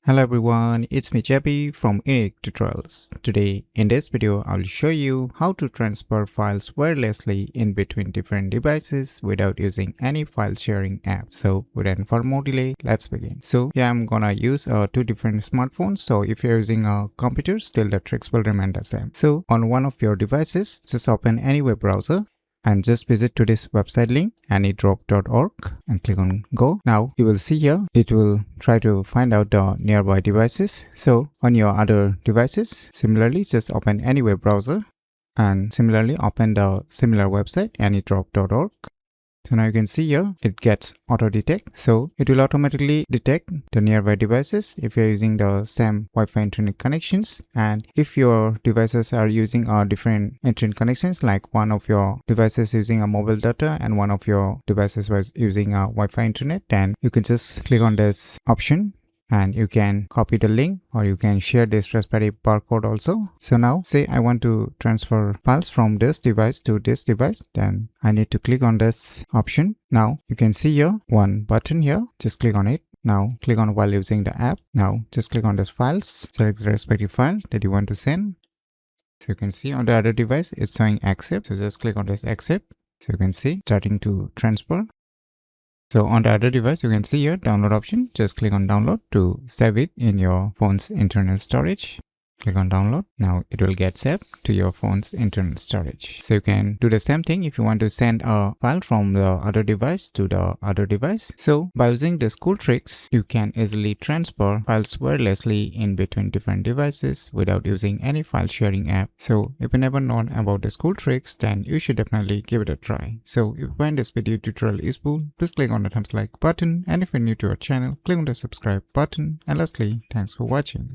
Hello everyone, it's me JP from UniqueTutorials. Today in this video I will show you how to transfer files wirelessly in between different devices without using any file sharing app. So without further more delay, let's begin. So yeah, I'm gonna use two different smartphones. So if you're using a computer, still the tricks will remain the same. So on one of your devices, just open any web browser and just visit to this website link anydrop.org and click on go. Now you will see here it will try to find out the nearby devices. So on your other devices, similarly just open any web browser and similarly open the similar website anydrop.org. So now you can see here it gets auto detect. So it will automatically detect the nearby devices if you're using the same Wi-Fi internet connections, and if your devices are using different internet connections, like one of your devices using a mobile data and one of your devices was using a Wi-Fi internet, then you can just click on this option and you can copy the link or you can share this Raspberry barcode also. So now say I want to transfer files from this device to this device, then I need to click on this option. Now you can see here one button here, just click on it. Now click on while using the app. Now just click on this files, select the respective file that you want to send. So you can see on the other device it's showing accept, so just click on this accept. So you can see starting to transfer. So on the other device, you can see here download option. Just click on download to save it in your phone's internal storage. Click on download. Now it will get saved to your phone's internal storage. So you can do the same thing if you want to send a file from the other device to the other device. So by using these cool tricks, you can easily transfer files wirelessly in between different devices without using any file sharing app. So if you never known about these cool tricks, then you should definitely give it a try. So if you find this video tutorial useful, please click on the thumbs like button, and if you're new to our channel, click on the subscribe button, and lastly, thanks for watching.